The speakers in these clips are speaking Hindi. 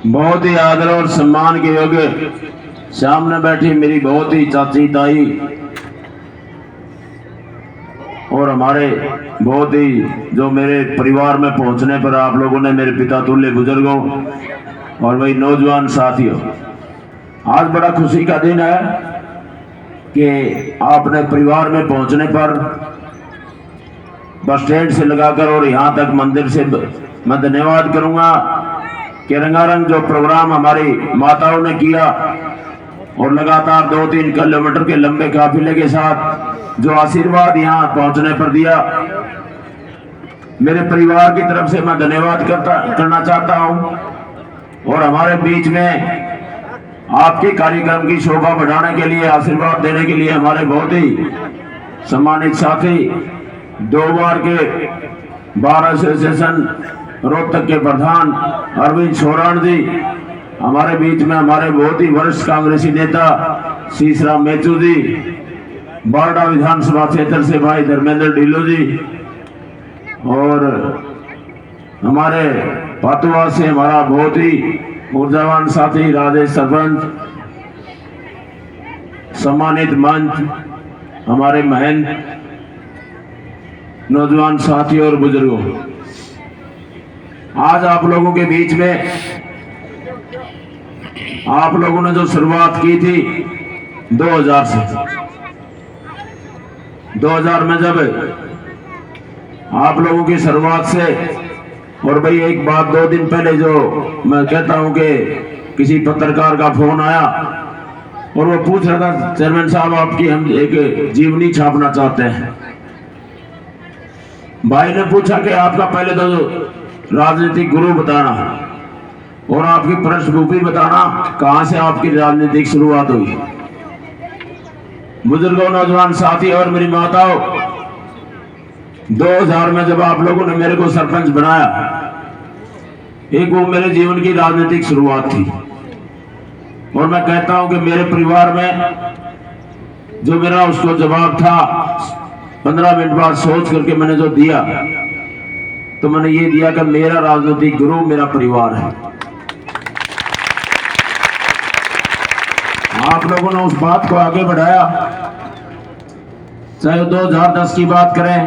बहुत ही आदर और सम्मान के योग्य सामने बैठी मेरी बहुत ही चाची ताई और हमारे बहुत ही जो मेरे परिवार में पहुंचने पर आप लोगों ने मेरे पिता तुल्य बुजुर्गों और वही नौजवान साथियों, आज बड़ा खुशी का दिन है कि आपने परिवार में पहुंचने पर बस स्टैंड से लगाकर और यहाँ तक मंदिर से मैं धन्यवाद करूंगा कि रंगारंग जो प्रोग्राम हमारी माताओं ने किया और लगातार 2-3 किलोमीटर के लंबे काफिले के साथ जो आशीर्वाद यहाँ पहुंचने पर दिया, मेरे परिवार की तरफ से मैं धन्यवाद करना चाहता हूं। और हमारे बीच में आपके कार्यक्रम की शोभा बढ़ाने के लिए, आशीर्वाद देने के लिए हमारे बहुत ही सम्मानित साथी 2 बार के बार एसोसिएशन रोहतक के प्रधान अरविंद सोराण जी, हमारे बीच में हमारे बहुत ही वरिष्ठ कांग्रेसी नेता शीशराम मेचू जी, बारडा विधानसभा क्षेत्र से भाई धर्मेंद्र ढिल्लो जी, और हमारे पातुआ से हमारा बहुत ही ऊर्जावान साथी राजेश सरपंच, सम्मानित मंच हमारे महंत नौजवान साथी और बुजुर्गों, आज आप लोगों के बीच में आप लोगों ने जो शुरुआत की थी 2000 से, 2000 में जब आप लोगों की शुरुआत से, और भाई एक बात 2 दिन पहले जो मैं कहता हूं कि किसी पत्रकार का फोन आया और वो पूछ रहा था चेयरमैन साहब आपकी हम एक जीवनी छापना चाहते हैं। भाई ने पूछा कि आपका पहले तो राजनीतिक गुरु बताना और आपकी पृष्ठभूमि बताना, कहां से आपकी राजनीतिक शुरुआत हुई। बुजुर्गों, नौजवान साथी और मेरी माताओं, 2000 में जब आप लोगों ने मेरे को सरपंच बनाया, एक वो मेरे जीवन की राजनीतिक शुरुआत थी। और मैं कहता हूं कि मेरे परिवार में जो मेरा उसको जवाब था 15 मिनट बाद सोच करके मैंने जो दिया, तो मैंने ये दिया कि मेरा राजनीतिक गुरु मेरा परिवार है। आप लोगों ने उस बात को आगे बढ़ाया, चाहे 2010 की बात करें,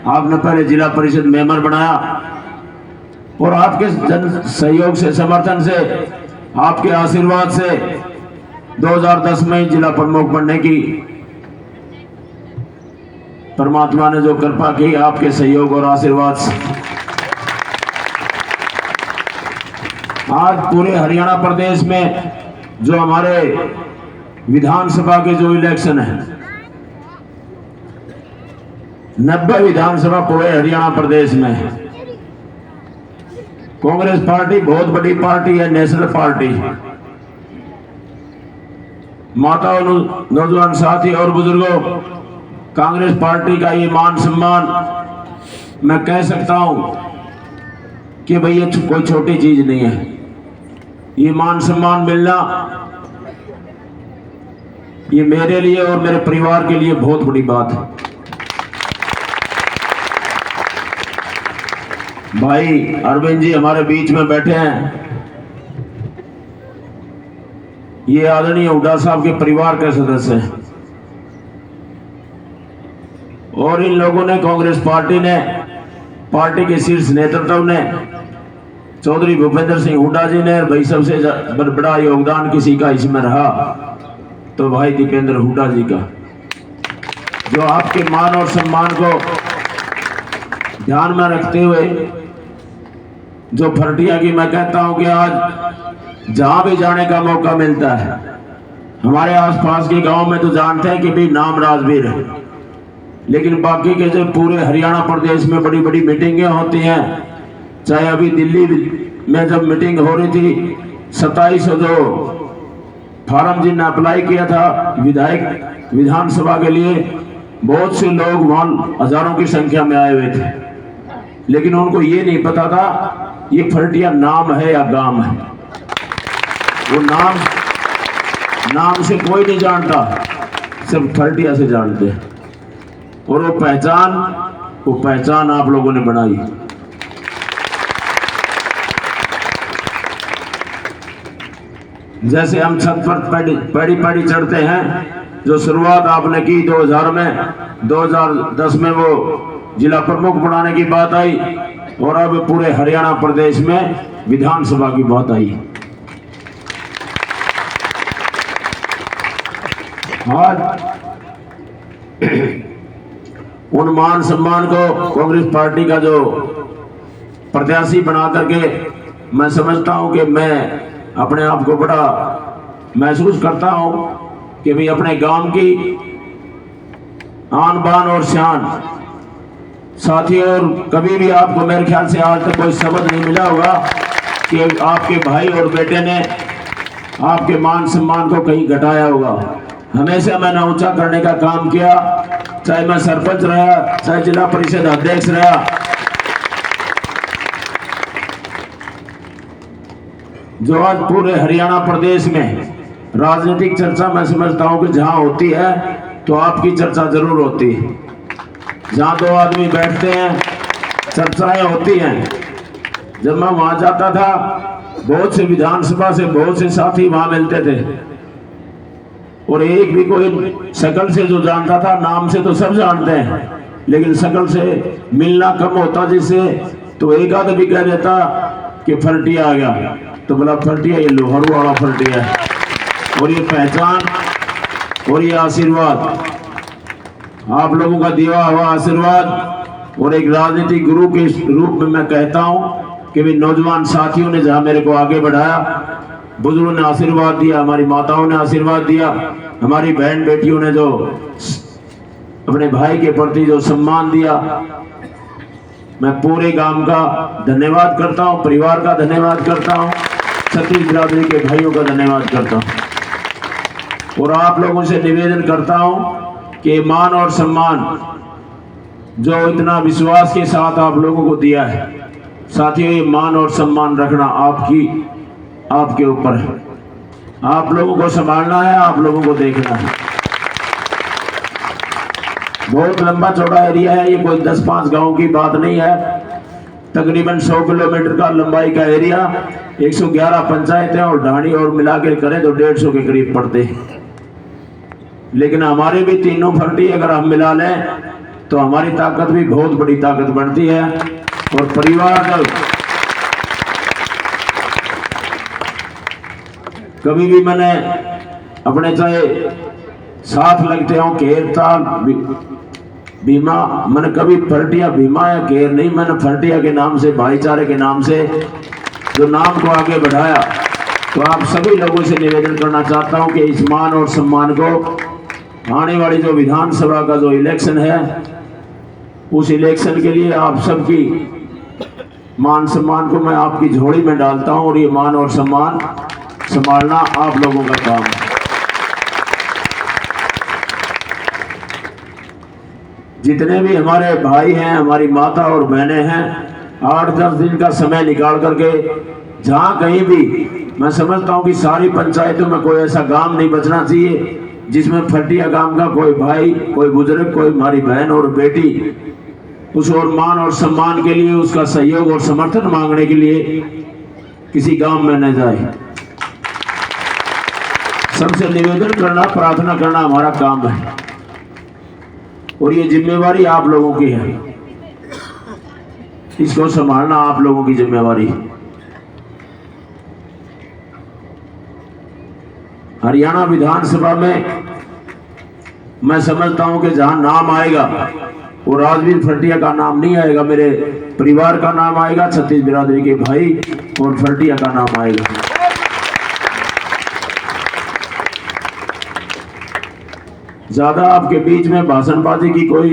आपने पहले जिला परिषद मेंबर बनाया और आपके जन सहयोग से, समर्थन से, आपके आशीर्वाद से 2010 में जिला प्रमुख बनने की परमात्मा ने जो कृपा की, आपके सहयोग और आशीर्वाद से आज पूरे हरियाणा प्रदेश में जो हमारे विधानसभा के जो इलेक्शन है, 90 विधानसभा पूरे हरियाणा प्रदेश में है। कांग्रेस पार्टी बहुत बड़ी पार्टी है, नेशनल पार्टी। माताओं, नौजवान साथी और बुजुर्गों, कांग्रेस पार्टी का ये मान सम्मान मैं कह सकता हूं कि भाई ये कोई छोटी चीज नहीं है। ये मान सम्मान मिलना ये मेरे लिए और मेरे परिवार के लिए बहुत बड़ी बात है। भाई अरविंद जी हमारे बीच में बैठे हैं, ये आदरणीय हुड्डा साहब के परिवार के सदस्य हैं और इन लोगों ने, कांग्रेस पार्टी ने, पार्टी के शीर्ष नेतृत्व ने, चौधरी भूपेंद्र सिंह हुड्डा जी ने, भाई सबसे बड़ा योगदान किसी का इसमें रहा तो भाई दीपेंद्र हुड्डा जी का, जो आपके मान और सम्मान को ध्यान में रखते हुए जो फरटिया की, मैं कहता हूं कि आज जहां भी जाने का मौका मिलता है, हमारे आसपास के गांव में तो जानते हैं कि भाई नाम राजवीर है, लेकिन बाकी के जो पूरे हरियाणा प्रदेश में बड़ी बड़ी मीटिंगें होती हैं, चाहे अभी दिल्ली में जब मीटिंग हो रही थी, 27 जो फार्म जिनने अप्लाई किया था विधायक विधानसभा के लिए, बहुत से लोग वहां हजारों की संख्या में आए हुए थे, लेकिन उनको ये नहीं पता था ये फरटिया नाम है या गांव है। वो नाम से कोई नहीं जानता, सिर्फ फरटिया से जानते हैं। और वो पहचान आप लोगों ने बनाई। जैसे हम छत पर पैड़ी पैड़ी चढ़ते हैं, जो शुरुआत आपने की 2000 में, 2010 में वो जिला प्रमुख बनाने की बात आई, और अब पूरे हरियाणा प्रदेश में विधानसभा की बात आई। आज उन मान सम्मान को कांग्रेस पार्टी का जो प्रत्याशी बना करके मैं समझता हूं कि मैं अपने आप को बड़ा महसूस करता हूं कि भाई अपने गांव की आन बान और शान। साथियों, और कभी भी आपको मेरे ख्याल से आज तक कोई शब्द नहीं मिला होगा कि आपके भाई और बेटे ने आपके मान सम्मान को कहीं घटाया होगा। हमेशा मैंने ऊंचा करने का काम किया, चाहे मैं सरपंच रहा, चाहे जिला परिषद अध्यक्ष रहा। जो आज पूरे हरियाणा प्रदेश में राजनीतिक चर्चा मैं समझता हूं कि जहां होती है तो आपकी चर्चा जरूर होती है। जहां दो आदमी बैठते हैं चर्चाएं होती हैं। जब मैं वहां जाता था, बहुत से विधानसभा से बहुत से साथी वहां मिलते थे, और एक भी कोई शकल से जो जानता था, नाम से तो सब जानते हैं, लेकिन शकल से मिलना कम होता जिससे, तो एक आध भी कह देता कि फर्टिया आ गया, तो बोला फर्टिया ये लोहारू वाला फर्टिया है। और ये पहचान और ये आशीर्वाद, आप लोगों का दिया हुआ आशीर्वाद, और एक राजनीतिक गुरु के रूप में मैं कहता हूं कि भी नौजवान साथियों ने जहां मेरे को आगे बढ़ाया, बुजुर्गों ने आशीर्वाद दिया, हमारी माताओं ने आशीर्वाद दिया, हमारी बहन बेटियों ने जो अपने भाई के प्रति जो सम्मान दिया, मैं पूरे गांव का धन्यवाद करता हूं, परिवार का धन्यवाद करता हूं, छत्तीस बिरादरी के भाइयों का धन्यवाद करता हूं। और आप लोगों से निवेदन करता हूं कि मान और सम्मान जो इतना विश्वास के साथ आप लोगों को दिया है, साथियों, ये मान और सम्मान रखना आपके ऊपर है। आप लोगों को संभालना है, आप लोगों को देखना है। बहुत लंबा चौड़ा एरिया है, ये कोई 10-5 गांव की बात नहीं है। तकरीबन 100 किलोमीटर का लंबाई का एरिया, 111 पंचायतें और ढाणी और मिलाकर करें तो 150 के करीब पड़ते हैं। लेकिन हमारे भी तीनों फर्टी अगर हम मिला लें तो हमारी ताकत भी बहुत बड़ी ताकत बनती है। और परिवार जब कभी भी मैंने अपने चाहे साथ लगते हो घेरता बीमा, मैंने कभी फर्टिया बीमा या घेर नहीं, मैंने फर्टिया के नाम से, भाईचारे के नाम से जो नाम को आगे बढ़ाया। तो आप सभी लोगों से निवेदन करना चाहता हूं कि इस मान और सम्मान को आने वाली जो विधानसभा का जो इलेक्शन है, उस इलेक्शन के लिए आप सबकी मान सम्मान को मैं आपकी झोली में डालता हूं, और ये मान और सम्मान संभालना आप लोगों का काम है। जितने भी हमारे भाई हैं, हमारी माता और बहनें हैं, 8-10 दिन का समय निकाल करके जहां कहीं भी, मैं समझता हूं कि सारी पंचायतों में कोई ऐसा गांव नहीं बचना चाहिए जिसमें फटिया गांव का कोई भाई, कोई बुजुर्ग, कोई हमारी बहन और बेटी उस और मान और सम्मान के लिए, उसका सहयोग और समर्थन मांगने के लिए किसी गांव में न जाए। सबसे निवेदन करना, प्रार्थना करना हमारा काम है, और ये जिम्मेवारी आप लोगों की है। इसको संभालना आप लोगों की जिम्मेवारी। हरियाणा विधानसभा में मैं समझता हूं कि जहां नाम आएगा वो राजवीर फर्टिया का नाम नहीं आएगा, मेरे परिवार का नाम आएगा, छत्तीस बिरादरी के भाई और फर्टिया का नाम आएगा। ज्यादा आपके बीच में भाषणबाजी की कोई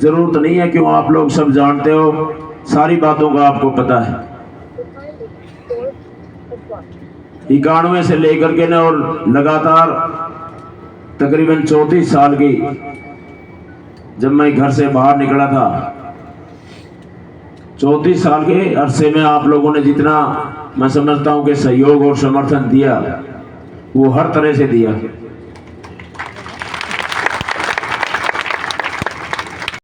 जरूरत नहीं है, क्यों आप लोग सब जानते हो, सारी बातों का आपको पता है। 91 से लेकर के ना, और लगातार तकरीबन 34 साल की जब मैं घर से बाहर निकला था, 34 साल के अरसे में आप लोगों ने जितना मैं समझता हूं कि सहयोग और समर्थन दिया, वो हर तरह से दिया।